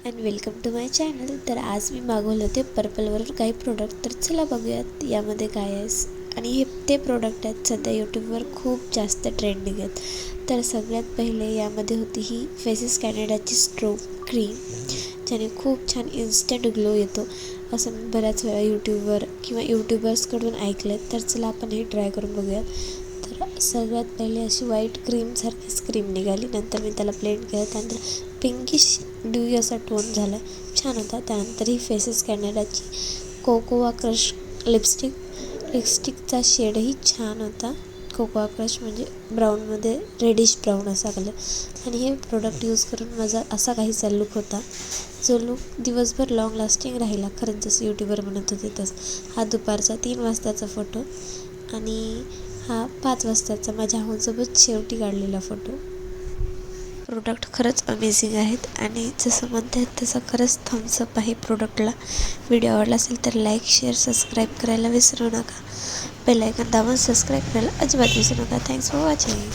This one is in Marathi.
And welcome to my channel. तर आज मी मागवले होते पर्पलवरून काही प्रोडक्ट. तर चला बघूयात यामध्ये काय आहे. आणि हे ते प्रोडक्ट आहेत सध्या यूट्यूबवर खूप जास्त ट्रेंडिंग आहेत. तर सगळ्यात पहिले यामध्ये होती ही फेसेस कॅनडाची स्ट्रोक क्रीम, ज्याने खूप छान इन्स्टंट ग्लो येतो असं मी बऱ्याच वेळा यूट्यूबवर किंवा यूट्यूबर्सकडून ऐकलं आहे. तर चला आपण हे ट्राय करून बघूयात. तर सगळ्यात पहिले अशी व्हाईट क्रीमसारखीच क्रीम निघाली. नंतर मी त्याला ब्लेंड केलं, त्यानंतर पिंकिश ड्यूई असा टोन झाला, छान होता. त्यानंतर ही फेसेस कॅनडाची कोकोआ क्रश लिपस्टिकचा शेडही छान होता. कोकोआ क्रश म्हणजे ब्राऊनमध्ये रेडिश ब्राऊन असा कलर. आणि हे प्रोडक्ट यूज करून माझा असा काहीसा लुक होता, जो लुक दिवसभर लॉंग लास्टिंग राहिला. खरंच जसं यूट्यूबर म्हणत होते तसं. हा दुपारचा 3 वाजताचा फोटो आणि हा 5 वाजताचा माझ्या भाऊसोबत शेवटी काढलेला फोटो. प्रोडक्ट खरंच अमेझिंग आहेत आणि जसं म्हणतात तसं खरंच थम्सअप आहे प्रोडक्टला. व्हिडिओ आवडला असेल तर लाईक, शेअर, सबस्क्राईब करायला विसरू नका. बेल आयकॉन दाबून सबस्क्राईब करायला अजिबात विसरू नका. Thanks for watching.